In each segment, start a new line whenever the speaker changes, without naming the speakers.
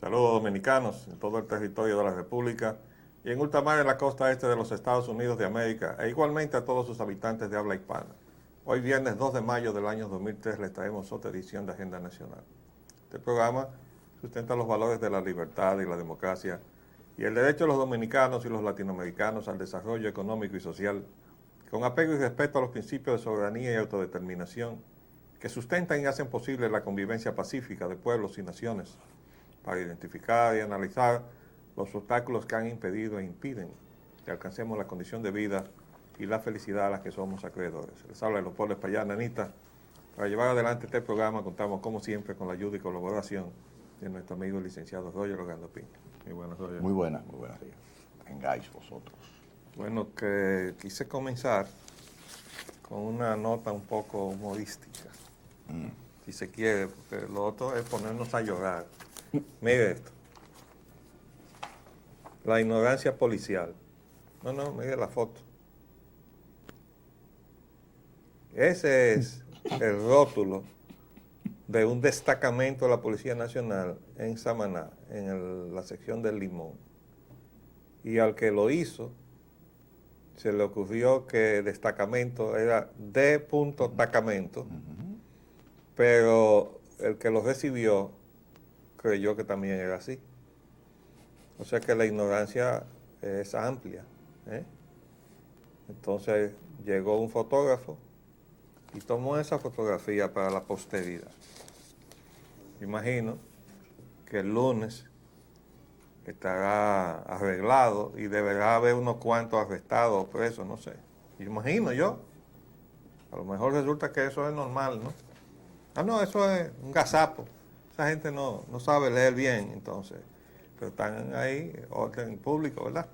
Saludos dominicanos en todo el territorio de la República y en ultramar en la costa este de los Estados Unidos de América e igualmente a todos sus habitantes de habla hispana. Hoy viernes 2 de mayo del año 2003 les traemos otra edición de Agenda Nacional. Este programa sustenta los valores de la libertad y la democracia y el derecho de los dominicanos y los latinoamericanos al desarrollo económico y social con apego y respeto a los principios de soberanía y autodeterminación que sustentan y hacen posible la convivencia pacífica de pueblos y naciones, para identificar y analizar los obstáculos que han impedido e impiden que alcancemos la condición de vida y la felicidad a las que somos acreedores. Les habla Leopoldo Espaillá, Anita. Para llevar adelante este programa contamos, como siempre, con la ayuda y colaboración de nuestro amigo el licenciado Roger Orlando Piña. Muy buenas, Roger.
Muy buenas. Vengáis vosotros.
Bueno, que quise comenzar con una nota un poco humorística, si se quiere, porque lo otro es ponernos a llorar. Mire esto. La ignorancia policial. No, mire la foto. Ese es el rótulo de un destacamento de la Policía Nacional en Samaná, en la sección del Limón. Y al que lo hizo, se le ocurrió que destacamento era de punto tacamento, pero el que lo recibió creyó que también era así. O sea que la ignorancia es amplia, ¿eh? Entonces llegó un fotógrafo y tomó esa fotografía para la posteridad. Imagino que el lunes estará arreglado y deberá haber unos cuantos arrestados o presos, no sé. Imagino yo. A lo mejor resulta que eso es normal, ¿no? No, eso es un gazapo. Esa gente no sabe leer bien, entonces. Pero están ahí, orden público, ¿verdad?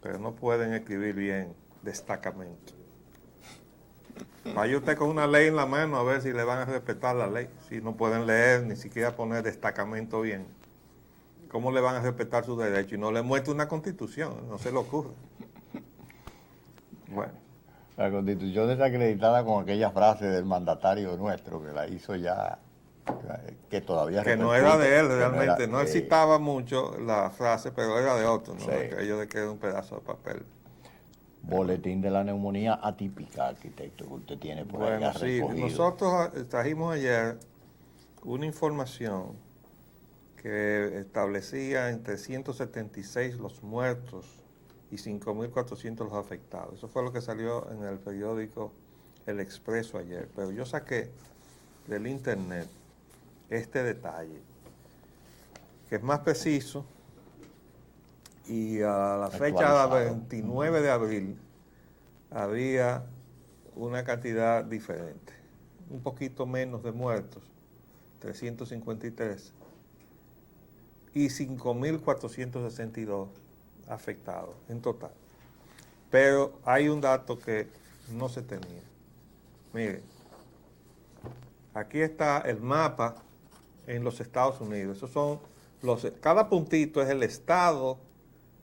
Pero no pueden escribir bien destacamento. Vaya usted con una ley en la mano a ver si le van a respetar la ley. Si no pueden leer, ni siquiera poner destacamento bien. ¿Cómo le van a respetar sus derechos? Y no le muestre una constitución, no se le ocurre. Bueno.
La constitución desacreditada con aquella frase del mandatario nuestro que la hizo ya, que todavía
que no era de él realmente,
no
él citaba mucho la frase, pero era de otro, ¿no?
Sí.
Aquello de que era un pedazo de papel.
Boletín de la neumonía atípica, arquitecto, que usted tiene por ahí
Bueno, sí,
recogido.
nosotros trajimos ayer una información que establecía entre 176 los muertos y 5.400 los afectados. Eso fue lo que salió en el periódico El Expreso ayer. Pero yo saqué del internet este detalle, que es más preciso, y a la fecha 29 de abril había una cantidad diferente, un poquito menos de muertos, 353, y 5.462 afectados en total. Pero hay un dato que no se tenía. Mire, aquí está el mapa en los Estados Unidos. Esos son cada puntito es el estado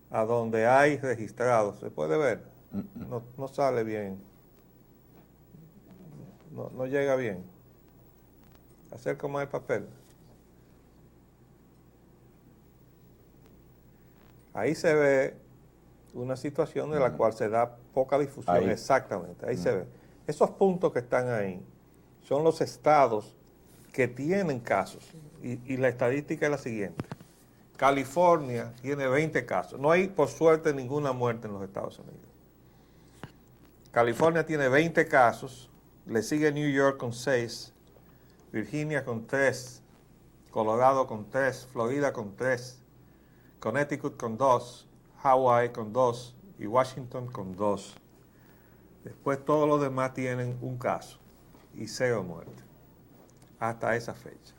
a donde hay registrados. ¿Se puede ver? No sale bien. No llega bien. Acerca más el papel. Ahí se ve una situación de la cual se da poca difusión.
Ahí.
Exactamente, ahí se ve. Esos puntos que están ahí son los estados que tienen casos. Y la estadística es la siguiente. California tiene 20 casos. No hay, por suerte, ninguna muerte en los Estados Unidos. California tiene 20 casos, le sigue New York con 6, Virginia con 3, Colorado con 3, Florida con 3, Connecticut con 2, Hawaii con 2 y Washington con 2. Después todos los demás tienen un caso y 0 muertes hasta esa fecha.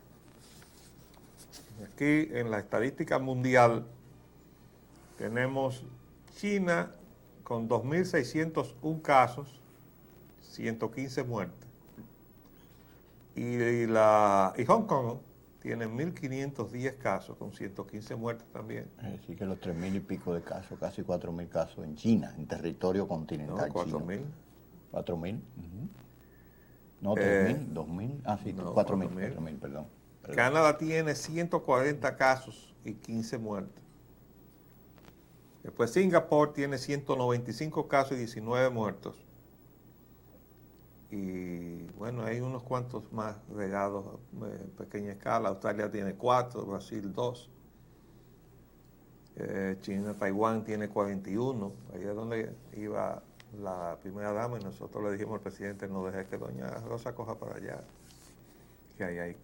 Aquí en la estadística mundial tenemos China con 2.601 casos, 115 muertes. Y Hong Kong tiene 1.510 casos con 115 muertes también.
Es decir, que los 3.000 y pico de casos, casi 4.000 casos en China, en territorio continental.
No, 4.000.
4.000. No, 3.000, 2.000. Ah, sí,
no,
4.000, perdón.
Canadá tiene 140 casos y 15 muertos. Después Singapur tiene 195 casos y 19 muertos. Y bueno, hay unos cuantos más regados en pequeña escala. Australia tiene 4, Brasil 2. China, Taiwán tiene 41. Ahí es donde iba la primera dama y nosotros le dijimos al presidente, no deje que doña Rosa coja para allá. Que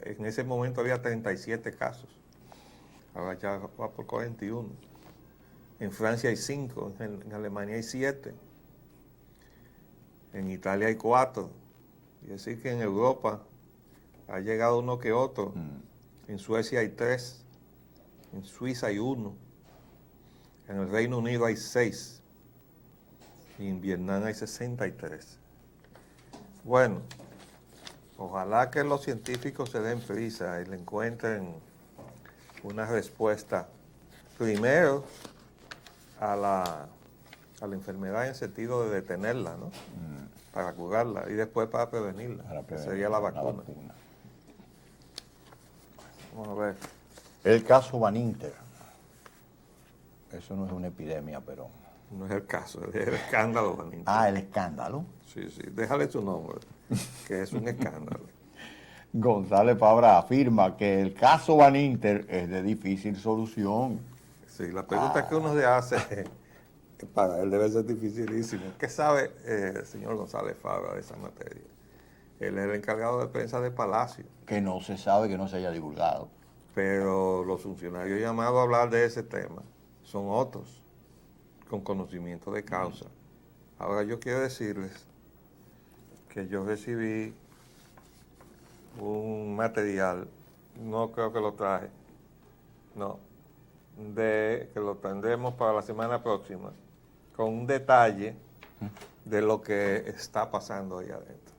en ese momento había 37 casos. Ahora ya va por 41. En Francia hay 5, en Alemania hay 7. En Italia hay 4. Es decir que en Europa ha llegado uno que otro. En Suecia hay 3. En Suiza hay 1. En el Reino Unido hay 6. Y en Vietnam hay 63. Bueno, ojalá que los científicos se den prisa y le encuentren una respuesta primero a la enfermedad en el sentido de detenerla, ¿no? Para curarla y después para prevenirla, que sería la vacuna. Vamos a ver.
El caso Van Inter. Eso no es una epidemia, pero...
No es el caso, es el escándalo, Van Inter.
Ah, el escándalo.
Sí, déjale su nombre, que es un escándalo.
González Fabra afirma que el caso Van Inter es de difícil solución.
Sí, la pregunta que uno se hace para él debe ser dificilísimo. ¿Qué sabe el señor González Fabra de esa materia? Él es el encargado de prensa de Palacio.
Que no se sabe, que no se haya divulgado.
Pero los funcionarios llamados a hablar de ese tema son otros, con conocimiento de causa. Ahora yo quiero decirles que yo recibí un material, no creo que lo traje, no, que lo tendremos para la semana próxima, con un detalle de lo que está pasando ahí adentro.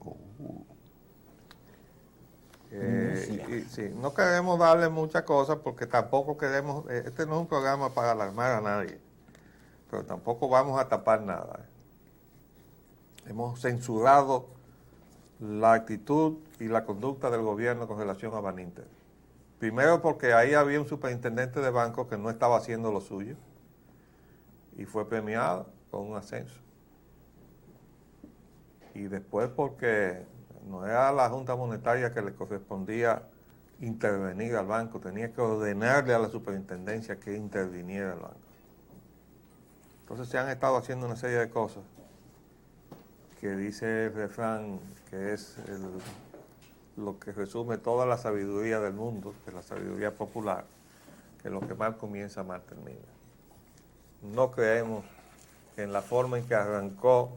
Sí, no queremos darle muchas cosas porque tampoco queremos, este no es un programa para alarmar a nadie, pero tampoco vamos a tapar nada. Hemos censurado la actitud y la conducta del gobierno con relación a Van Inter. Primero porque ahí había un superintendente de banco que no estaba haciendo lo suyo y fue premiado con un ascenso. Y después porque no era a la Junta Monetaria que le correspondía intervenir al banco, tenía que ordenarle a la superintendencia que interviniera el banco. Entonces se han estado haciendo una serie de cosas que dice el refrán, que es lo que resume toda la sabiduría del mundo, que es la sabiduría popular, que lo que mal comienza, mal termina. No creemos que en la forma en que arrancó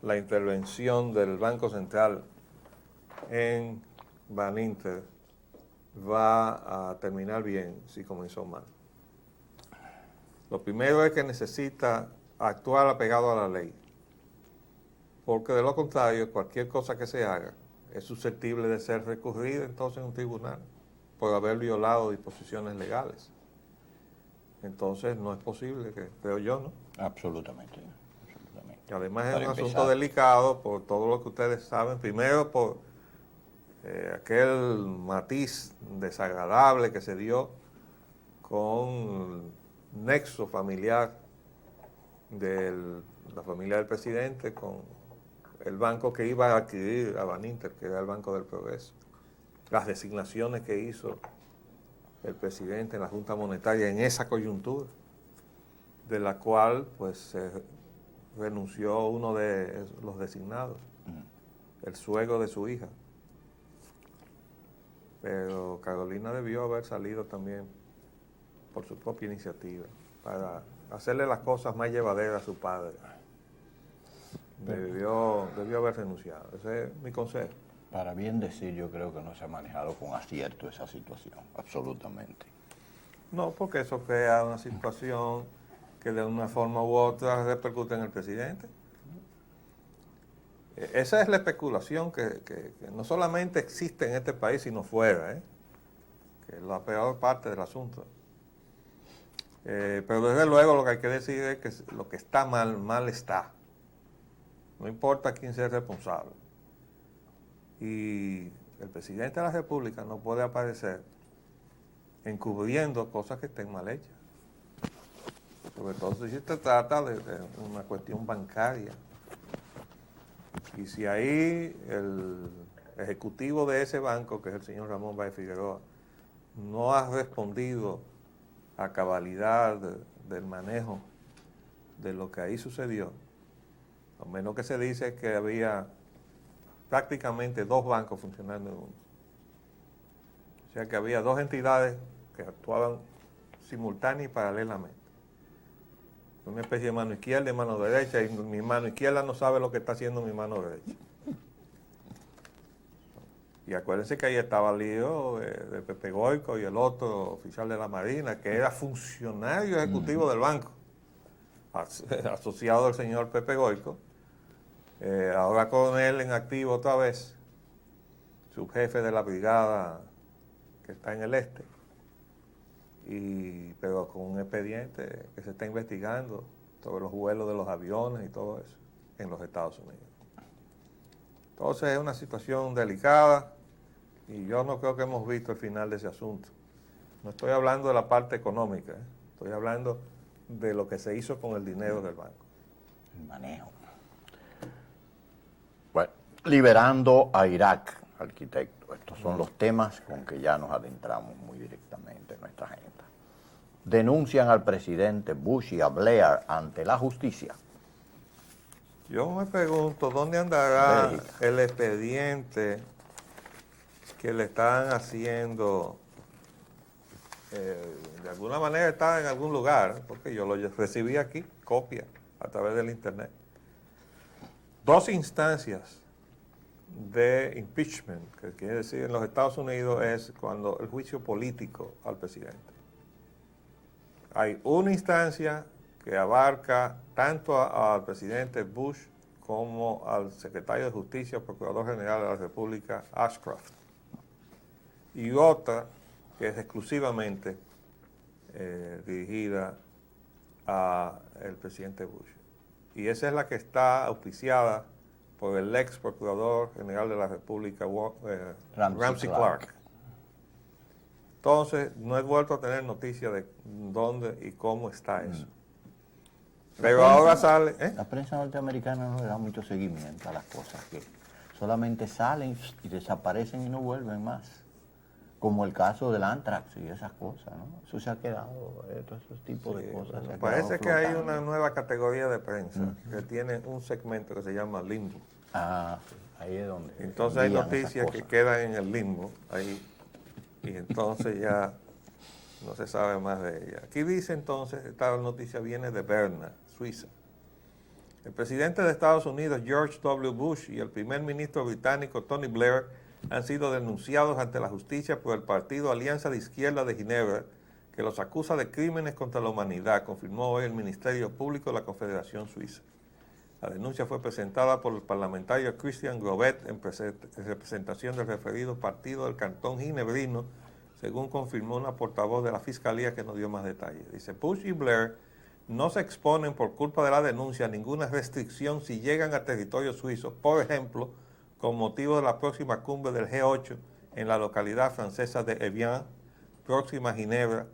la intervención del Banco Central en Van Inter va a terminar bien si comenzó mal. Lo primero es que necesita actuar apegado a la ley, porque de lo contrario, cualquier cosa que se haga es susceptible de ser recurrida entonces en un tribunal por haber violado disposiciones legales. Entonces no es posible, creo yo, ¿no?
Absolutamente.
Y además es un asunto delicado por todo lo que ustedes saben. Primero por aquel matiz desagradable que se dio con el nexo familiar de la familia del presidente con el banco que iba a adquirir a Van Inter, que era el Banco del Progreso. Las designaciones que hizo el presidente en la Junta Monetaria en esa coyuntura, de la cual pues se renunció uno de los designados, el suegro de su hija. Pero Carolina debió haber salido también por su propia iniciativa para hacerle las cosas más llevaderas a su padre. Debió haber renunciado. Ese es mi consejo.
Para bien decir, yo creo que no se ha manejado con acierto esa situación, absolutamente.
No, porque eso crea una situación que de una forma u otra repercute en el presidente. Esa es la especulación que no solamente existe en este país, sino fuera, que es la peor parte del asunto. Pero desde luego lo que hay que decir es que lo que está mal, mal está. No importa quién sea el responsable. Y el presidente de la República no puede aparecer encubriendo cosas que estén mal hechas. Sobre todo si se trata de una cuestión bancaria. Y si ahí el ejecutivo de ese banco, que es el señor Ramón Báez Figueroa, no ha respondido a cabalidad del manejo de lo que ahí sucedió, lo menos que se dice es que había prácticamente dos bancos funcionando en uno. O sea que había dos entidades que actuaban simultánea y paralelamente. Una especie de mano izquierda y mano derecha, y mi mano izquierda no sabe lo que está haciendo mi mano derecha. Y acuérdense que ahí estaba el lío de Pepe Goyco y el otro oficial de la Marina, que era funcionario ejecutivo del banco, asociado al señor Pepe Goyco, ahora coronel en activo otra vez, subjefe de la brigada que está en el este, pero con un expediente que se está investigando sobre los vuelos de los aviones y todo eso en los Estados Unidos. Entonces es una situación delicada y yo no creo que hemos visto el final de ese asunto. No estoy hablando de la parte económica, estoy hablando de lo que se hizo con el dinero del banco.
El manejo. Bueno, liberando a Irak, arquitecto. Estos son los temas con que ya nos adentramos muy directamente en nuestra agenda. Denuncian al presidente Bush y a Blair ante la justicia.
Yo me pregunto, ¿dónde andará
Bélgica.
el expediente que le están haciendo? De alguna manera está en algún lugar, porque yo lo recibí aquí, copia, a través del internet. Dos instancias de impeachment, que quiere decir en los Estados Unidos es cuando el juicio político al presidente. Hay una instancia que abarca tanto al presidente Bush como al secretario de Justicia, Procurador General de la República, Ashcroft. Y otra que es exclusivamente dirigida al presidente Bush. Y esa es la que está auspiciada por el ex Procurador General de la República, Ramsey Clark. Entonces, no he vuelto a tener noticia de dónde y cómo está eso. Pero ahora sale...
La prensa norteamericana no le da mucho seguimiento a las cosas que solamente salen y desaparecen y no vuelven más. Como el caso del Antrax y esas cosas, ¿no? Eso se ha quedado, todos esos tipos de cosas.
Bueno, parece que hay una nueva categoría de prensa que tiene un segmento que se llama limbo.
Ah, sí, ahí es donde...
Entonces hay noticias que quedan en el limbo ahí y entonces ya no se sabe más de ella. Aquí dice entonces, esta noticia viene de Berna, Suiza. El presidente de Estados Unidos, George W. Bush, y el primer ministro británico, Tony Blair, han sido denunciados ante la justicia por el partido Alianza de Izquierda de Ginebra, que los acusa de crímenes contra la humanidad, confirmó hoy el Ministerio Público de la Confederación Suiza. La denuncia fue presentada por el parlamentario Christian Grobet en representación del referido partido del Cantón Ginebrino, según confirmó una portavoz de la Fiscalía que no dio más detalles. Dice, Bush y Blair no se exponen por culpa de la denuncia a ninguna restricción si llegan a territorio suizo, por ejemplo, con motivo de la próxima cumbre del G8 en la localidad francesa de Evian, próxima a Ginebra,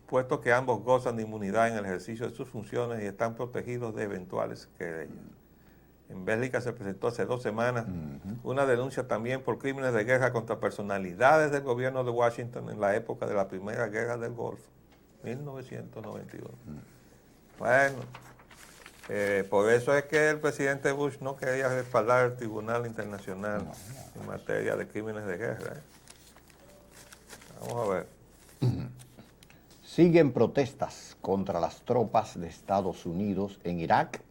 puesto que ambos gozan de inmunidad en el ejercicio de sus funciones y están protegidos de eventuales querellas. En Bélgica se presentó hace 2 semanas una denuncia también por crímenes de guerra contra personalidades del gobierno de Washington en la época de la Primera Guerra del Golfo, 1992. Bueno, por eso es que el presidente Bush no quería respaldar el Tribunal Internacional en materia de crímenes de guerra. Vamos a ver.
Siguen protestas contra las tropas de Estados Unidos en Irak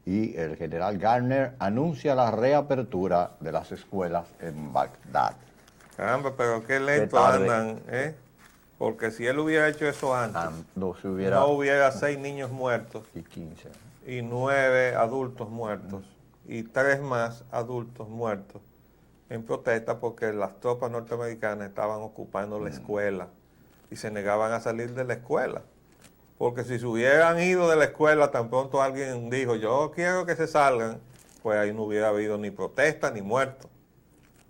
y el general Garner anuncia la reapertura de las escuelas en Bagdad.
Caramba, pero qué lento andan, ¿eh? Porque si él hubiera hecho eso antes, no hubiera 6 niños muertos
y 15.
Y 9 adultos muertos y 3 más adultos muertos en protesta porque las tropas norteamericanas estaban ocupando la escuela y se negaban a salir de la escuela. Porque si se hubieran ido de la escuela, tan pronto alguien dijo, yo quiero que se salgan, pues ahí no hubiera habido ni protesta ni muertos.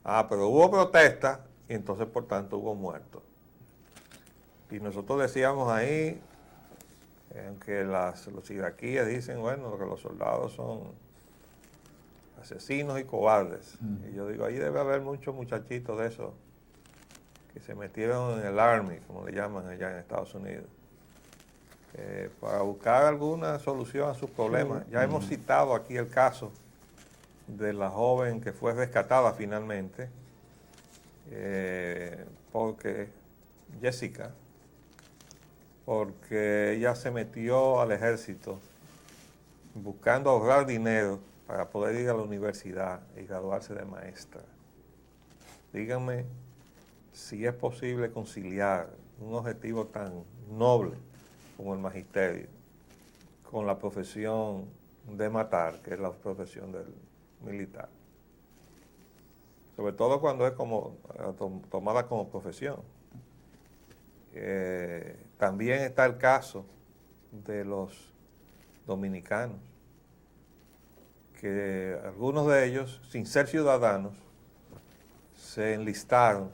Pero hubo protesta y entonces por tanto hubo muertos. Y nosotros decíamos ahí, aunque los iraquíes dicen, bueno, que los soldados son asesinos y cobardes. Y yo digo, ahí debe haber muchos muchachitos de esos que se metieron en el Army, como le llaman allá en Estados Unidos, para buscar alguna solución a sus problemas. Ya hemos citado aquí el caso de la joven que fue rescatada finalmente, porque ella se metió al ejército buscando ahorrar dinero para poder ir a la universidad y graduarse de maestra. Díganme si es posible conciliar un objetivo tan noble como el magisterio con la profesión de matar, que es la profesión del militar. Sobre todo cuando es tomada como profesión. También está el caso de los dominicanos, que algunos de ellos, sin ser ciudadanos, se enlistaron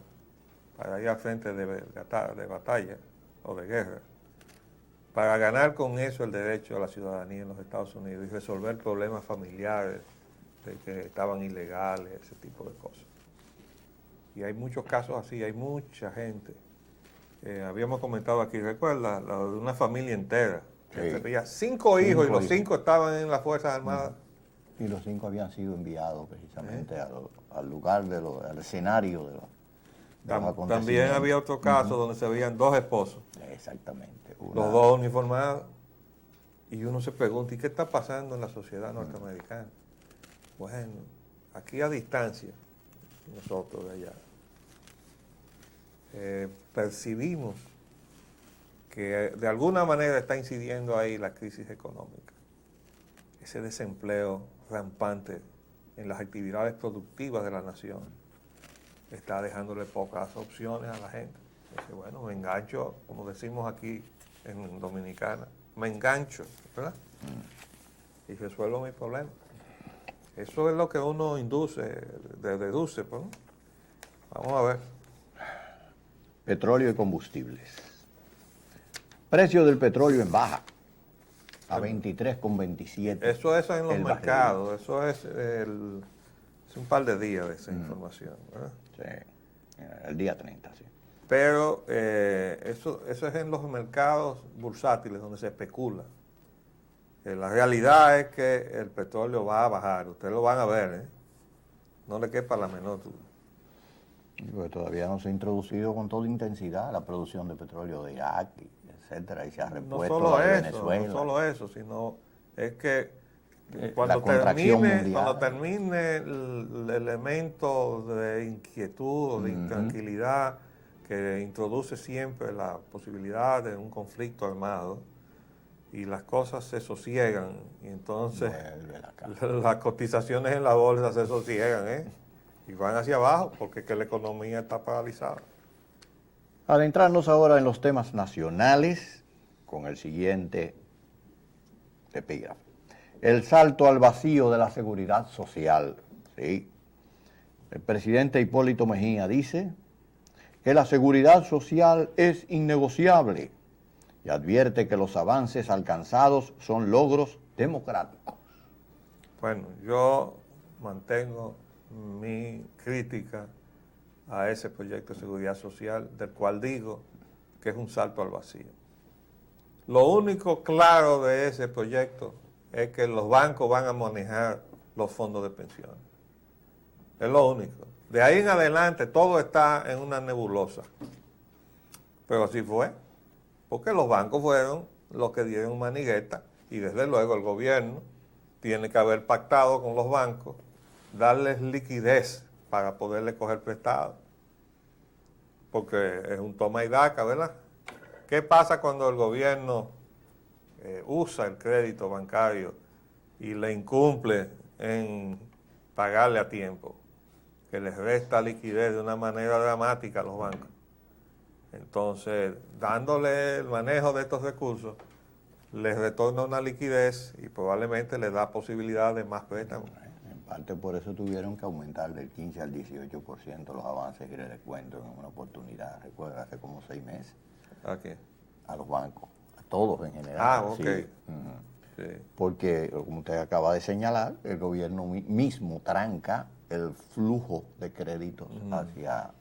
para ir al frente de batalla o de guerra, para ganar con eso el derecho a la ciudadanía en los Estados Unidos y resolver problemas familiares de que estaban ilegales, ese tipo de cosas. Y hay muchos casos así, hay mucha gente. Habíamos comentado aquí, recuerda, la de una familia entera, que tenía 5 hijos y los 5 estaban en las Fuerzas Armadas.
Y los 5 habían sido enviados precisamente al lugar, al escenario de los acontecimientos.
También había otro caso donde se veían 2 esposos.
Exactamente.
Los 2 uniformados. Y uno se pregunta, ¿y qué está pasando en la sociedad norteamericana? Bueno, aquí a distancia, nosotros de allá, percibimos que de alguna manera está incidiendo ahí la crisis económica. Ese desempleo rampante en las actividades productivas de la nación está dejándole pocas opciones a la gente. Dice, bueno, me engancho, como decimos aquí en Dominicana, me engancho, ¿verdad? Y resuelvo mi problema. Eso es lo que uno deduce, pues. Vamos a ver.
Petróleo y combustibles. Precio del petróleo en baja, a 23,27.
Eso es en los mercados, eso es un par de días de esa información, ¿verdad?
Sí, el día 30, sí.
Pero eso es en los mercados bursátiles donde se especula. La realidad es que el petróleo va a bajar, ustedes lo van a ver, no le quepa la menor duda.
Porque todavía no se ha introducido con toda intensidad la producción de petróleo de Irak, etcétera, y se ha repuesto la de Venezuela.
No solo eso, sino es que
cuando
termine el elemento de inquietud o de intranquilidad que introduce siempre la posibilidad de un conflicto armado y las cosas se sosiegan y entonces las cotizaciones en la bolsa se sosiegan, y van hacia abajo porque es que la economía está paralizada.
Adentrarnos ahora en los temas nacionales con el siguiente epígrafe. El salto al vacío de la seguridad social. ¿Sí? El presidente Hipólito Mejía dice que la seguridad social es innegociable y advierte que los avances alcanzados son logros democráticos.
Bueno, yo mantengo mi crítica a ese proyecto de seguridad social, del cual digo que es un salto al vacío. Lo único claro de ese proyecto es que los bancos van a manejar los fondos de pensiones. Es lo único. De ahí en adelante todo está en una nebulosa. Pero así fue, porque los bancos fueron los que dieron manigueta y desde luego el gobierno tiene que haber pactado con los bancos, darles liquidez para poderle coger prestado. Porque es un toma y daca, ¿verdad? ¿Qué pasa cuando el gobierno usa el crédito bancario y le incumple en pagarle a tiempo? Que les resta liquidez de una manera dramática a los bancos. Entonces, dándole el manejo de estos recursos, les retorna una liquidez y probablemente les da posibilidad de más préstamos.
parte por eso tuvieron que aumentar del 15 al 18% los avances y descuentos en una oportunidad, recuerda, hace como 6 meses.
¿A qué?
A los bancos, a todos en general.
Ah, ok.
Sí.
Sí.
Porque, como usted acaba de señalar, el gobierno mismo tranca el flujo de créditos hacia...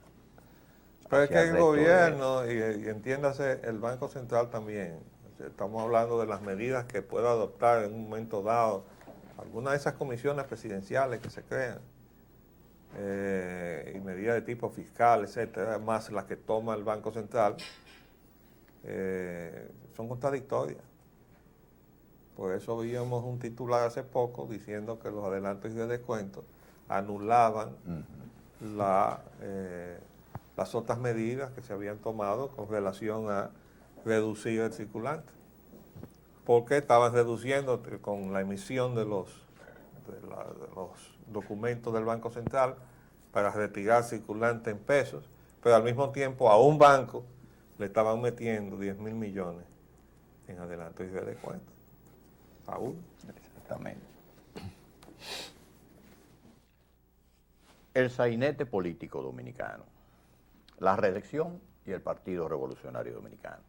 Pero es
hacia
que el
resto
gobierno, y entiéndase, el Banco Central también, o sea, estamos hablando de las medidas que pueda adoptar en un momento dado algunas de esas comisiones presidenciales que se crean, y medidas de tipo fiscal, etcétera, más las que toma el Banco Central, son contradictorias. Por eso vimos un titular hace poco diciendo que los adelantos y de descuentos anulaban las otras medidas que se habían tomado con relación a reducir el circulante. Porque estaban reduciendo con la emisión de los documentos del Banco Central para retirar circulante en pesos, pero al mismo tiempo a un banco le estaban metiendo 10.000 millones en adelantos y de descuentos. A uno.
Exactamente. El sainete político dominicano, la reelección y el Partido Revolucionario Dominicano.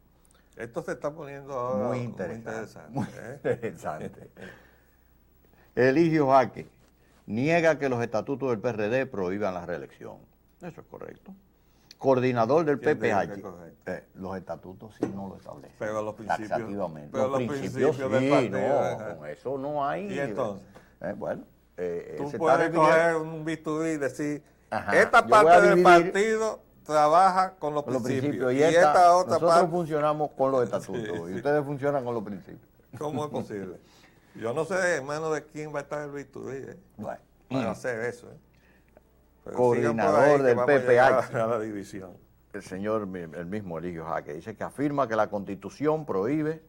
Esto se está poniendo ahora
Muy interesante. Muy
¿eh?
interesante. Eligio Jaque niega que los estatutos del PRD prohíban la reelección. Eso es correcto. Coordinador del
¿Quién dijo que
PPH.
es correcto?
Los estatutos sí no lo establecen.
Pero los principios.
Taxativamente.
Pero
los principios
del
sí,
partido,
no, con eso no hay.
¿Y entonces?
Bueno,
Tú
se
puedes
está dividiendo.
coger un bisturí y decir,
Ajá,
esta
yo voy a
parte del
dividir
partido trabaja con los
con los
principios.
principios.
Y esta otra
nosotros
parte,
funcionamos con los estatutos
Sí,
y
sí.
ustedes funcionan con los principios.
¿cómo es posible? Yo no sé en manos de quién va a estar el bisturí
Bueno,
para hacer eso. Pero
Coordinador
sigan por ahí que
del
vamos a llegar
PPH.
a la división.
el señor, el mismo Eligio Jaque, dice que afirma que la Constitución prohíbe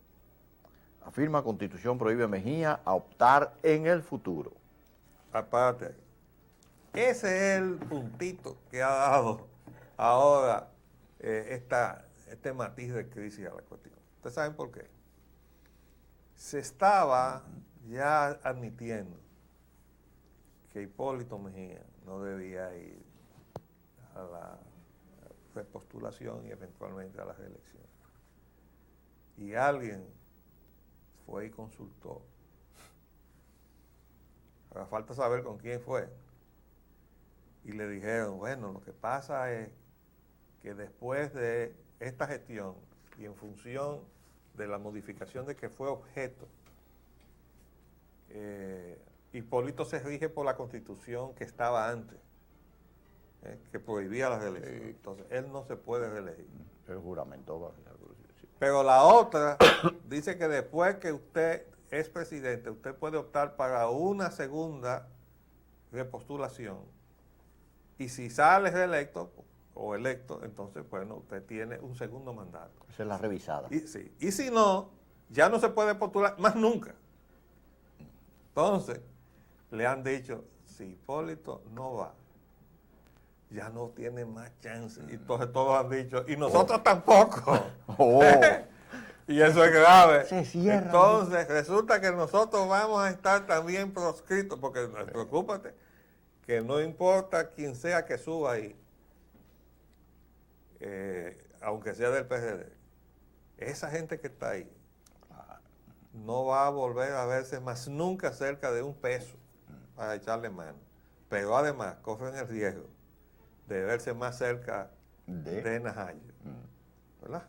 Mejía a optar en el futuro.
Aparte ahí. Ese es el puntito que ha dado ahora este matiz de crisis a la cuestión. ¿Ustedes saben por qué? Se estaba ya admitiendo que Hipólito Mejía no debía ir a la repostulación y eventualmente a la reelección. Y alguien fue y consultó. Ahora falta saber con quién fue. Y le dijeron, bueno, lo que pasa es que después de esta gestión y en función de la modificación de que fue objeto, Hipólito se rige por la Constitución que estaba antes, que prohibía la reelección. Entonces, él no se puede reelegir.
El juramento.
Pero la otra dice que después que usted es presidente, usted puede optar para una segunda repostulación. Y si sale reelecto o electo, entonces, bueno, usted tiene un segundo mandato.
Esa es la revisada.
Sí. Y si no, ya no se puede postular más nunca. Entonces, le han dicho, si Hipólito no va, ya no tiene más chance. Y entonces todos han dicho, y nosotros tampoco. Y eso es grave.
Se cierra.
Entonces, resulta que nosotros vamos a estar también proscritos, porque preocúpate, que no importa quién sea que suba ahí, aunque sea del PRD, esa gente que está ahí no va a volver a verse más nunca cerca de un peso para echarle mano. Pero además corren el riesgo de verse más cerca de Najayo. ¿Verdad?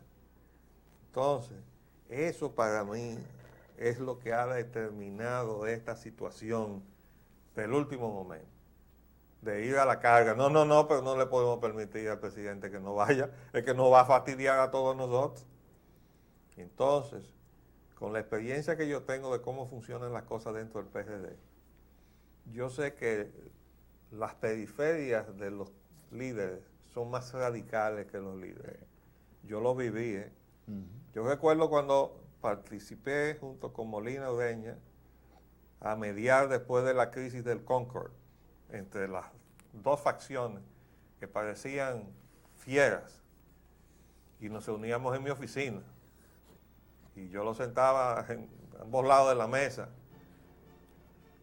Entonces, eso para mí es lo que ha determinado esta situación del último momento, de ir a la carga. No, pero no le podemos permitir al presidente que no vaya, es que nos va a fastidiar a todos nosotros. Entonces, con la experiencia que yo tengo de cómo funcionan las cosas dentro del PRD, yo sé que las periferias de los líderes son más radicales que los líderes. Yo lo viví, Yo recuerdo cuando participé junto con Molina Ureña a mediar después de la crisis del Concord, entre las dos facciones que parecían fieras, y nos reuníamos en mi oficina, y yo lo sentaba en ambos lados de la mesa,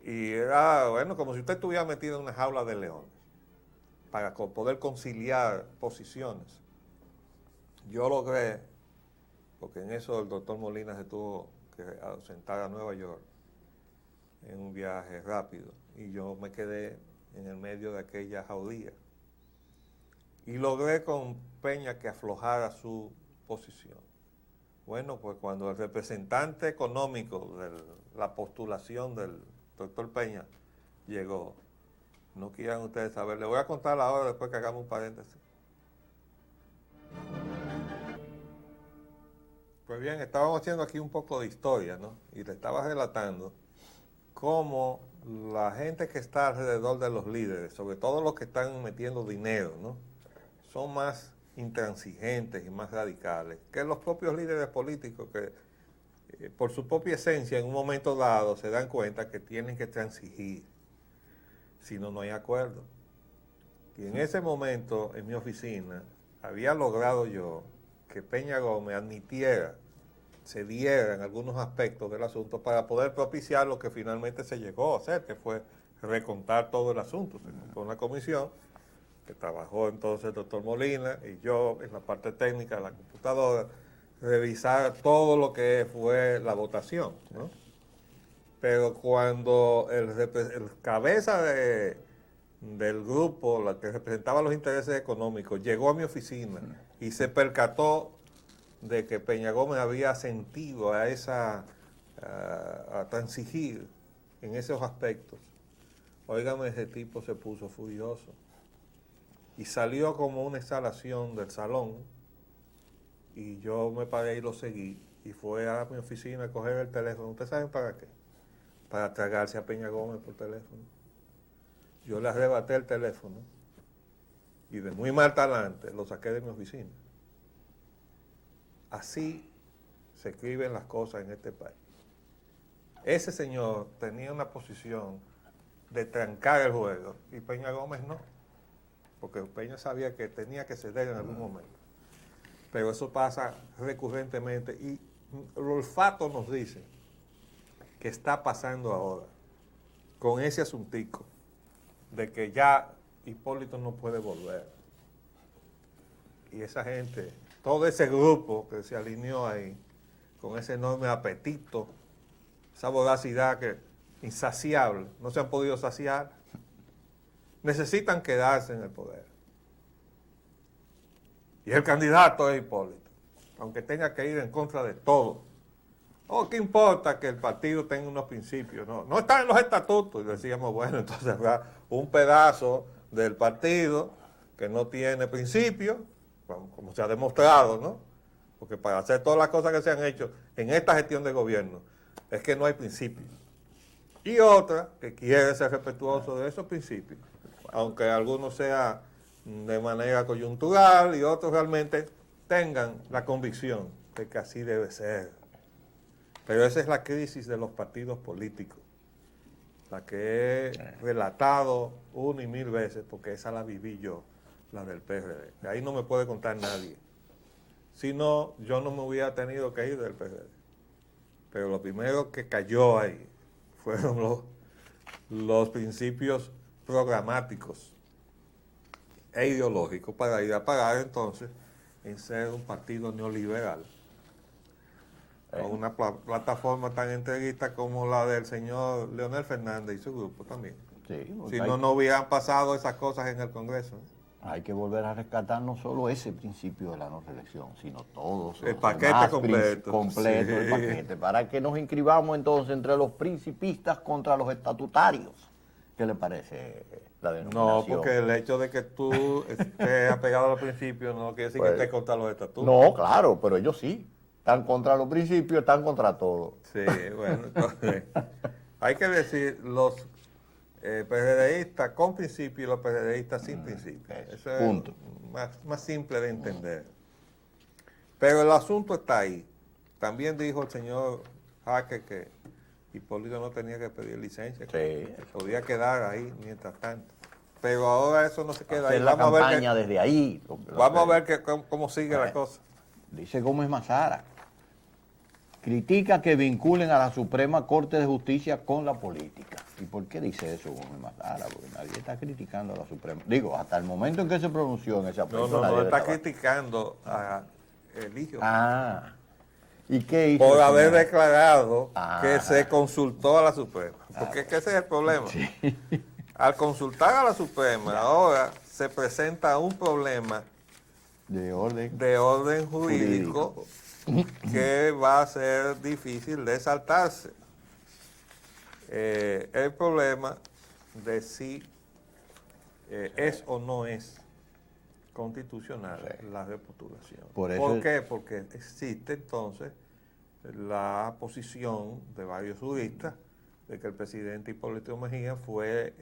Y era, bueno, como si usted estuviera metido en una jaula de leones para poder conciliar posiciones. Yo logré, porque en eso el doctor Molina se tuvo que ausentar a Nueva York en un viaje rápido y yo me quedé en el medio de aquella jaulía. Y logré con Peña que aflojara su posición. Bueno, pues cuando el representante económico de la postulación del doctor Peña llegó, no quieran ustedes saber, le voy a contar ahora después que hagamos un paréntesis. Pues bien, estábamos haciendo aquí un poco de historia, ¿no? Y le estaba relatando cómo la gente que está alrededor de los líderes, sobre todo los que están metiendo dinero, ¿no? Son más intransigentes y más radicales que los propios líderes políticos que por su propia esencia en un momento dado se dan cuenta que tienen que transigir, si no, no hay acuerdo. Y en ese momento en mi oficina había logrado yo que Peña Gómez admitiera, cediera en algunos aspectos del asunto para poder propiciar lo que finalmente se llegó a hacer, que fue recontar todo el asunto. Se montó una comisión que trabajó entonces el doctor Molina y yo en la parte técnica de la computadora, revisar todo lo que fue la votación, ¿no? Pero cuando el cabeza del grupo, la que representaba los intereses económicos, llegó a mi oficina y se percató de que Peña Gómez había sentido a transigir en esos aspectos, óigame, ese tipo se puso furioso y salió como una exhalación del salón y yo me paré y lo seguí y fue a mi oficina a coger el teléfono. ¿Ustedes saben para qué? Para tragarse a Peña Gómez por teléfono. Yo le arrebaté el teléfono y de muy mal talante lo saqué de mi oficina. Así se escriben las cosas en este país. Ese señor tenía una posición de trancar el juego y Peña Gómez no, porque Peña sabía que tenía que ceder en algún momento. Pero eso pasa recurrentemente y el olfato nos dice que está pasando ahora con ese asuntico de que ya Hipólito no puede volver. Y esa gente, todo ese grupo que se alineó ahí, con ese enorme apetito, esa voracidad que insaciable, no se han podido saciar, necesitan quedarse en el poder. Y el candidato es Hipólito, aunque tenga que ir en contra de todo. ¿Qué importa que el partido tenga unos principios? No están en los estatutos. Y decíamos, bueno, entonces habrá un pedazo del partido que no tiene principios, como se ha demostrado, ¿no? Porque para hacer todas las cosas que se han hecho en esta gestión de gobierno, es que no hay principios. Y otra que quiere ser respetuoso de esos principios, aunque algunos sea de manera coyuntural y otros realmente tengan la convicción de que así debe ser. Pero esa es la crisis de los partidos políticos, la que he relatado una y mil veces, porque esa la viví yo, la del PRD. De ahí no me puede contar nadie. Si no, yo no me hubiera tenido que ir del PRD. Pero lo primero que cayó ahí fueron los principios programáticos e ideológicos para ir a parar entonces en ser un partido neoliberal. Con una plataforma tan entreguista como la del señor Leonel Fernández y su grupo también.
Sí,
si no, no hubieran pasado esas cosas en el Congreso.
Hay que volver a rescatar no solo ese principio de la no reelección, sino todos
el paquete completo.
Completo, sí. El paquete, para que nos inscribamos entonces entre los principistas contra los estatutarios. ¿Qué le parece la denominación?
No, porque el hecho de que tú estés apegado a los principios no quiere decir que estés contra los estatutos.
No, claro, pero ellos sí. Están contra los principios, están contra todo.
Sí, bueno, entonces, hay que decir los PRDistas con principios y los PRDistas sin principios. Eso es más simple de entender. Pero el asunto está ahí. También dijo el señor Jaque que Hipólito no tenía que pedir licencia, que podía quedar ahí mientras tanto. Pero ahora eso no se queda ahí.
Vamos a ver desde ahí.
Vamos a ver cómo sigue la cosa.
Dice Gómez Mazara. Critica que vinculen a la Suprema Corte de Justicia con la política. ¿Y por qué dice eso Gómez Mazara? Porque nadie está criticando a la Suprema. Digo, hasta el momento en que se pronunció en ese aspecto,
No
nadie
está
estaba...
criticando a Eligio
Ah, ¿y qué hizo
por
el
haber
señor?
declarado que se
Ajá.
consultó a la Suprema. Porque es que ese es el problema.
Sí.
Al consultar a la Suprema, ahora se presenta un problema
De orden
de orden jurídico que va a ser difícil de saltarse. El problema de si es o no es constitucional la repostulación.
Por eso
¿Por qué? Porque existe entonces la posición de varios juristas de que el presidente Hipólito Mejía fue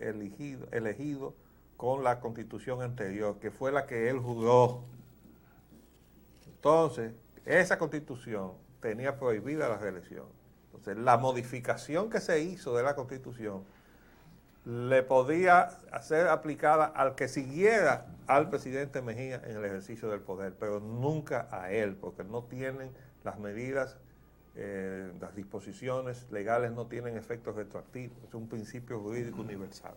elegido con la constitución anterior, que fue la que él juró. Entonces, esa constitución tenía prohibida la reelección. Entonces, la modificación que se hizo de la constitución le podía ser aplicada al que siguiera al presidente Mejía en el ejercicio del poder, pero nunca a él, porque no tienen las medidas, las disposiciones legales no tienen efectos retroactivos, es un principio jurídico universal.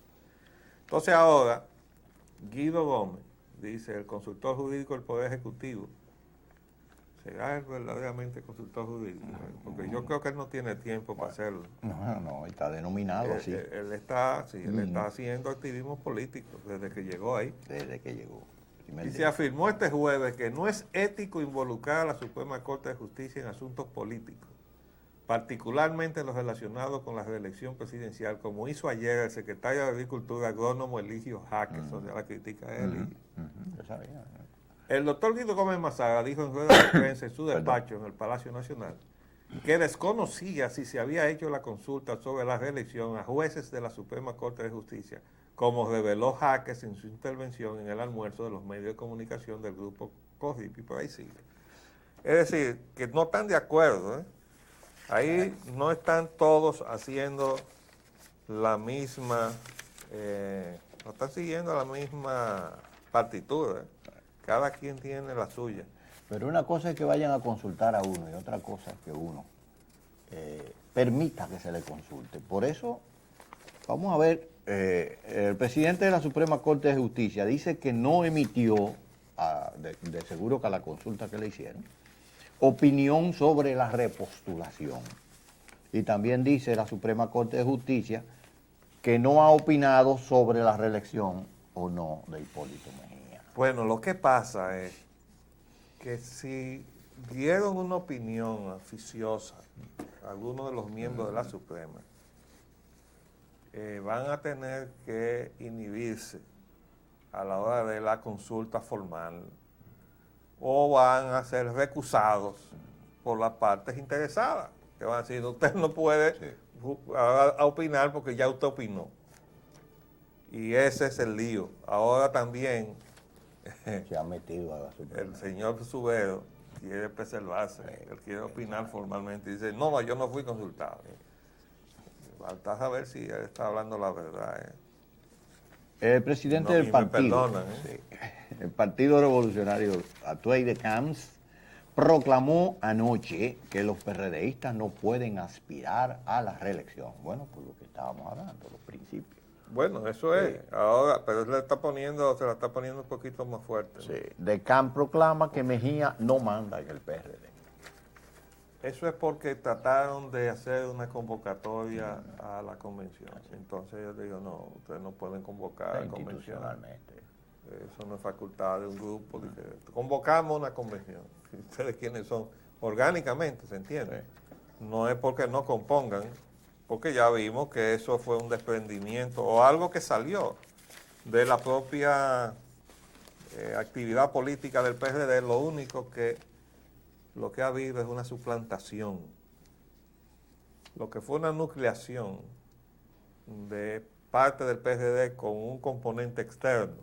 Entonces ahora, Guido Gómez, dice el consultor jurídico del Poder Ejecutivo, ¿será él verdaderamente consultor jurídico? Porque yo creo que él no tiene tiempo para hacerlo.
No, está denominado así.
Él está haciendo activismo político desde que llegó ahí.
Desde que llegó.
Y se afirmó este jueves que no es ético involucrar a la Suprema Corte de Justicia en asuntos políticos, particularmente en los relacionados con la reelección presidencial, como hizo ayer el secretario de Agricultura, agrónomo Eligio Jaques, o sea, la crítica de Eligio.
Yo sabía.
El doctor Guido Gómez Mazara dijo en rueda de prensa en su despacho en el Palacio Nacional que desconocía si se había hecho la consulta sobre la reelección a jueces de la Suprema Corte de Justicia, como reveló Jaques en su intervención en el almuerzo de los medios de comunicación del grupo COGIP, y por ahí sigue. Es decir, que no están de acuerdo, ¿eh? Ahí no están todos haciendo la misma, no están siguiendo la misma partitura, ¿eh? Cada quien tiene la suya.
Pero una cosa es que vayan a consultar a uno y otra cosa es que uno permita que se le consulte. Por eso, vamos a ver, el presidente de la Suprema Corte de Justicia dice que no emitió, de seguro que a la consulta que le hicieron, opinión sobre la repostulación. Y también dice la Suprema Corte de Justicia que no ha opinado sobre la reelección o no de Hipólito Mejía.
Bueno, lo que pasa es que si dieron una opinión oficiosa algunos de los miembros de la Suprema, van a tener que inhibirse a la hora de la consulta formal o van a ser recusados por las partes interesadas, que van a decir, usted no puede a opinar porque ya usted opinó. Y ese es el lío. Ahora también
Se ha metido a la Suprema.
el señor Subero quiere preservarse, él quiere opinar formalmente y dice, no, yo no fui consultado. Falta saber si él está hablando la verdad.
El presidente del partido, el Partido Revolucionario Atuey de Camps, proclamó anoche que los PRDistas no pueden aspirar a la reelección. Bueno, por lo que estábamos hablando, los principios.
Bueno, eso es. Ahora, pero él se la está poniendo un poquito más fuerte, ¿no?
Sí. De Camps proclama que Mejía no manda en el PRD.
Eso es porque trataron de hacer una convocatoria a la convención. Entonces yo digo, no, ustedes no pueden convocar a la convención. Eso no es facultad de un grupo. Convocamos una convención. ¿Ustedes quiénes son? Orgánicamente, ¿se entiende? No es porque no compongan, porque ya vimos que eso fue un desprendimiento o algo que salió de la propia actividad política del PRD. Lo que ha habido es una suplantación. Lo que fue una nucleación de parte del PRD con un componente externo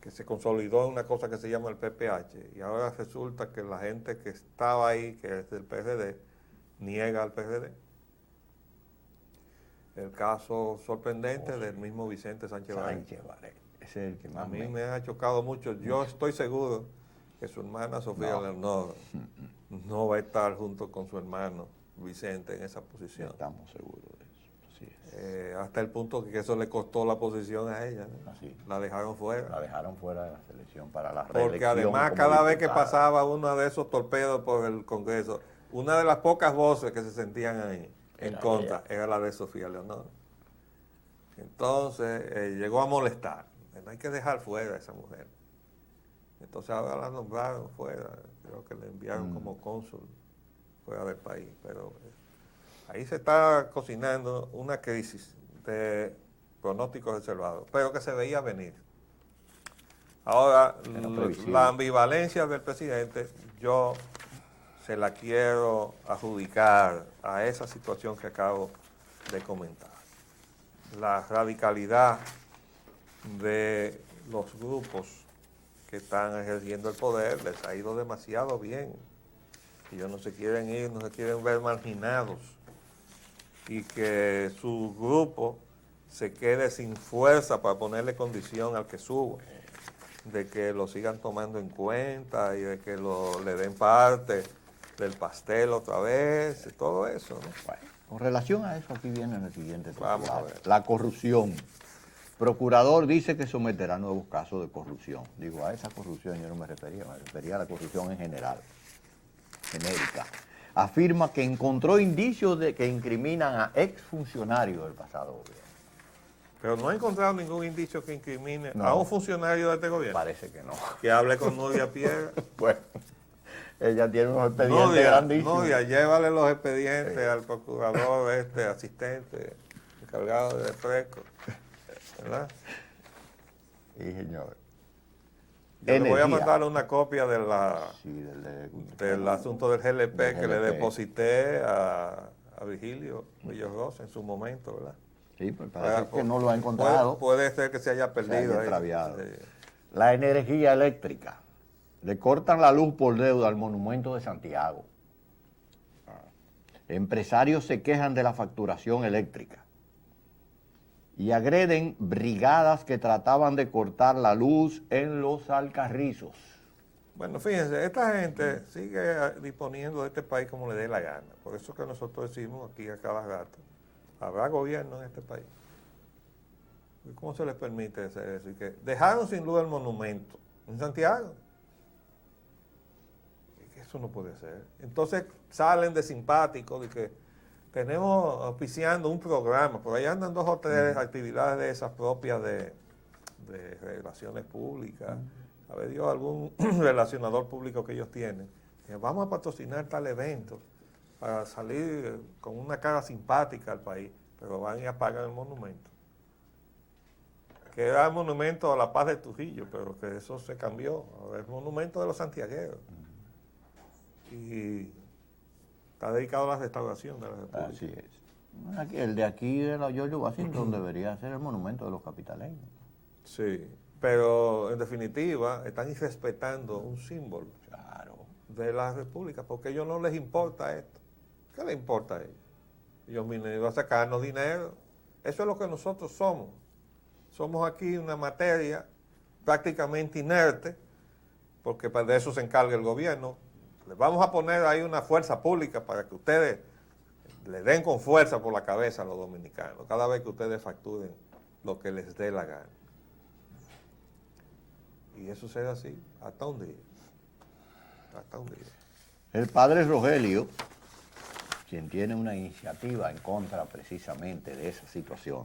que se consolidó en una cosa que se llama el PPH, y ahora resulta que la gente que estaba ahí, que es del PRD, niega al PRD. El caso sorprendente del mismo Vicente Sánchez Varela.
Es el que más
a mí me ha chocado mucho. Yo estoy seguro que su hermana Sofía Leonor no va a estar junto con su hermano Vicente en esa posición.
Estamos seguros de eso. Así es.
Hasta el punto que eso le costó la posición a ella, ¿no?
Así.
La dejaron fuera.
La dejaron fuera de la selección para la reelección.
Porque además
como
cada vez que
diputada.
pasaba uno de esos torpedos por el Congreso, una de las pocas voces que se sentían ahí en
Era
contra
ella.
era la de Sofía Leonor. Entonces llegó a molestar. No hay que dejar fuera a esa mujer. Entonces ahora la nombraron fuera, creo que le enviaron como cónsul fuera del país. Pero ahí se está cocinando una crisis de pronósticos reservados, pero que se veía venir. Ahora,
Era previsible.
la ambivalencia del presidente, yo se la quiero adjudicar a esa situación que acabo de comentar. La radicalidad de los grupos que están ejerciendo el poder les ha ido demasiado bien. Ellos no se quieren ir, no se quieren ver marginados. Y que su grupo se quede sin fuerza para ponerle condición al que suba, de que lo sigan tomando en cuenta y de que le den parte del pastel otra vez, y todo eso, ¿no?
Bueno, con relación a eso, aquí viene el siguiente
Vamos a
titular.
ver.
La corrupción. Procurador dice que someterá nuevos casos de corrupción. Digo, a esa corrupción yo no me refería a la corrupción en general, genérica. Afirma que encontró indicios de que incriminan a exfuncionarios del pasado gobierno.
Pero no ha encontrado ningún indicio que incrimine
No.
a un funcionario de este gobierno.
Parece que no.
Que hable con Nuria Piedra.
Bueno, ella tiene unos expedientes grandísimos.
Nuria, llévale los expedientes al procurador asistente, encargado de Fresco, ¿verdad?
Sí, señor.
Yo le voy a
Energía.
mandar una copia de
Sí,
del asunto del GLP
Del
que le
GLP.
deposité a Virgilio Villarrosa en su momento, ¿verdad?
Sí, pues parece que no lo ha encontrado.
Puede ser que se haya
Se
perdido
haya
ahí.
extraviado.
Sí.
La energía eléctrica. Le cortan la luz por deuda al monumento de Santiago. Empresarios se quejan de la facturación eléctrica. Y agreden brigadas que trataban de cortar la luz en los Alcarrizos.
Bueno, fíjense, esta gente sigue disponiendo de este país como le dé la gana. Por eso que nosotros decimos aquí a cada rato, habrá gobierno en este país. ¿Y cómo se les permite hacer eso? Y que dejaron sin luz el monumento en Santiago. Y que eso no puede ser. Entonces salen de simpáticos de que tenemos auspiciando un programa, por ahí andan 2 o 3 actividades de esas propias de relaciones públicas. ¿Sabe Dios algún relacionador público que ellos tienen? Que vamos a patrocinar tal evento para salir con una cara simpática al país, pero van y apagan el monumento. Que era el monumento a la paz de Trujillo, pero que eso se cambió. Ahora es el monumento de los santiagueros. Y está dedicado a la restauración de la República.
Así es. El de aquí de la George Washington debería ser el monumento de los capitaleños.
Sí, pero en definitiva están irrespetando un símbolo
Claro.
de la República, porque a ellos no les importa esto. ¿Qué les importa a ellos? Ellos vinieron a sacarnos dinero. Eso es lo que nosotros somos. Somos aquí una materia prácticamente inerte, porque de eso se encarga el gobierno. Les vamos a poner ahí una fuerza pública para que ustedes le den con fuerza por la cabeza a los dominicanos, cada vez que ustedes facturen lo que les dé la gana. Y eso será así hasta un día. Hasta un día.
El padre Rogelio, quien tiene una iniciativa en contra precisamente de esa situación,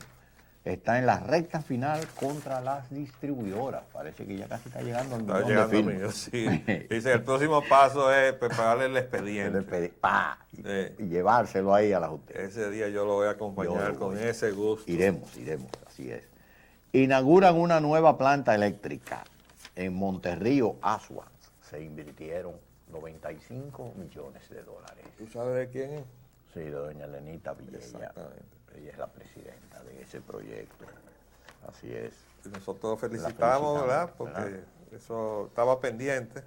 está en la recta final contra las distribuidoras. Parece que ya casi está llegando al
Está
millón de
llegando
firmas.
mío, sí. Dice, el próximo paso es prepararle el expediente.
Y llevárselo ahí a la justicia.
Ese día yo lo voy a acompañar
Yo
con
voy.
ese gusto.
Iremos, así es. Inauguran una nueva planta eléctrica en Monterrío, Asua. Se invirtieron 95 millones de dólares.
¿Tú sabes de quién es?
Sí, de doña Lenita Villa.
Exactamente.
Ella es la presidenta de ese proyecto. Así es.
Y nosotros felicitamos, ¿verdad? Porque
¿verdad?
eso estaba pendiente.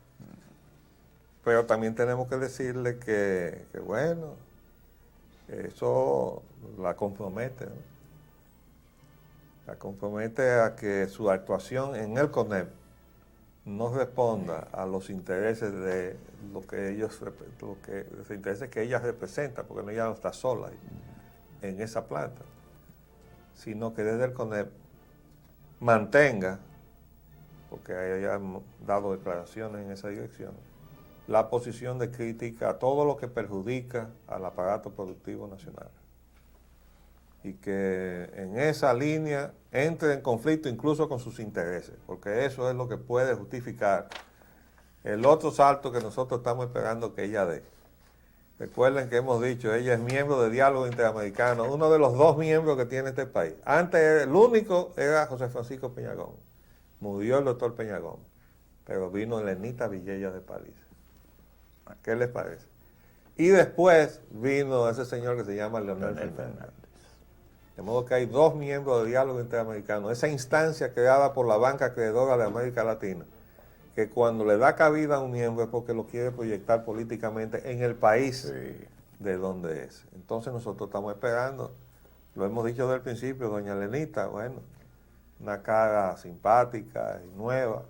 Pero también tenemos que decirle que bueno, eso la compromete, ¿no? La compromete a que su actuación en el CONEP no responda a los intereses de los intereses que ella representa, porque ella no está sola ahí, en esa planta. sino que desde el CONEP mantenga, porque hayan dado declaraciones en esa dirección, la posición de crítica a todo lo que perjudica al aparato productivo nacional. Y que en esa línea entre en conflicto incluso con sus intereses, porque eso es lo que puede justificar el otro salto que nosotros estamos esperando que ella dé. Recuerden que hemos dicho, ella es miembro de Diálogo Interamericano, uno de los 2 miembros que tiene este país. Antes el único era José Francisco Peña Gómez. Murió el doctor Peña Gómez, pero vino Elenita Villella de París. ¿Qué les parece? Y después vino ese señor que se llama Leonel Fernández. De modo que hay 2 miembros de Diálogo Interamericano, esa instancia creada por la banca acreedora de América Latina, que cuando le da cabida a un miembro es porque lo quiere proyectar políticamente en el país de donde es. Entonces nosotros estamos esperando, lo hemos dicho desde el principio, doña Lenita, bueno, una cara simpática y nueva,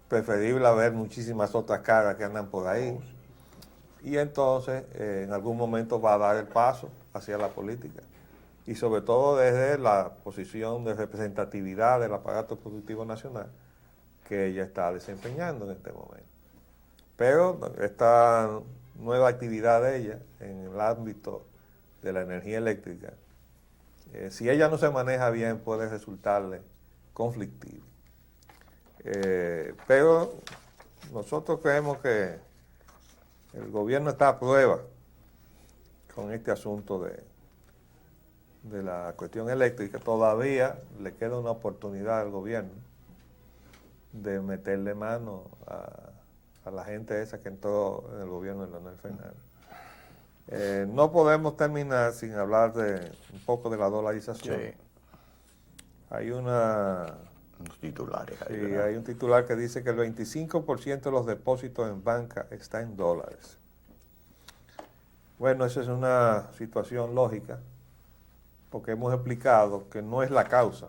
preferible a ver muchísimas otras caras que andan por ahí, y entonces en algún momento va a dar el paso hacia la política, y sobre todo desde la posición de representatividad del aparato productivo nacional que ella está desempeñando en este momento. Pero esta nueva actividad de ella en el ámbito de la energía eléctrica, si ella no se maneja bien, puede resultarle conflictivo. Pero nosotros creemos que el gobierno está a prueba con este asunto de la cuestión eléctrica. Todavía le queda una oportunidad al gobierno de meterle mano a la gente esa que entró en el gobierno de Leonel Fernández. No podemos terminar sin hablar de un poco de la dolarización. Sí. Hay unos
titulares ahí,
sí, hay un titular que dice que el 25% de los depósitos en banca está en dólares. Bueno, esa es una situación lógica, porque hemos explicado que no es la causa,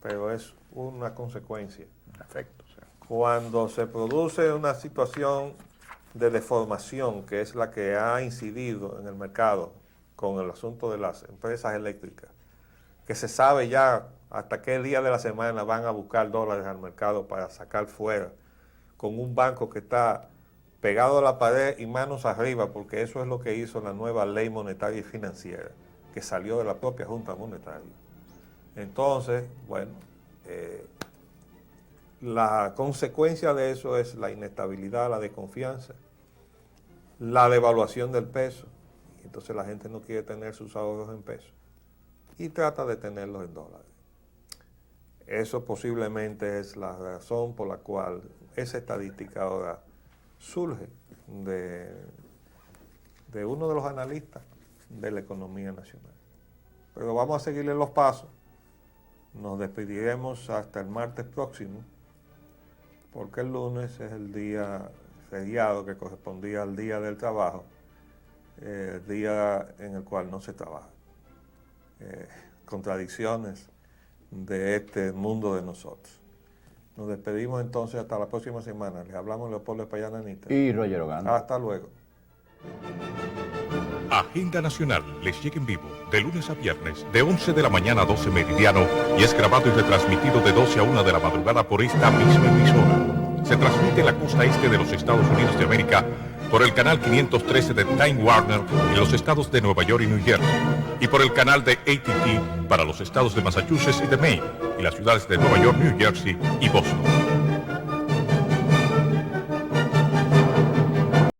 pero es una consecuencia.
Efecto, sí.
Cuando se produce una situación de deformación, que es la que ha incidido en el mercado con el asunto de las empresas eléctricas, que se sabe ya hasta qué día de la semana van a buscar dólares al mercado para sacar fuera, con un banco que está pegado a la pared y manos arriba, porque eso es lo que hizo la nueva ley monetaria y financiera, que salió de la propia Junta Monetaria. Entonces, bueno, la consecuencia de eso es la inestabilidad, la desconfianza, la devaluación del peso. Entonces la gente no quiere tener sus ahorros en pesos y trata de tenerlos en dólares. Eso posiblemente es la razón por la cual esa estadística ahora surge de uno de los analistas de la economía nacional. Pero vamos a seguirle los pasos. Nos despediremos hasta el martes próximo, porque el lunes es el día feriado que correspondía al día del trabajo, el día en el cual no se trabaja. Contradicciones de este mundo de nosotros. Nos despedimos entonces hasta la próxima semana. Les hablamos Leopoldo Espaillán Anita
y Roger Ogando.
Hasta luego.
Agenda Nacional les llega en vivo de lunes a viernes de 11 de la mañana a 12 meridiano y es grabado y retransmitido de 12 a 1 de la madrugada por esta misma emisora. Se transmite en la costa este de los Estados Unidos de América por el canal 513 de Time Warner en los estados de Nueva York y New Jersey y por el canal de AT&T para los estados de Massachusetts y de Maine y las ciudades de Nueva York, New Jersey y Boston.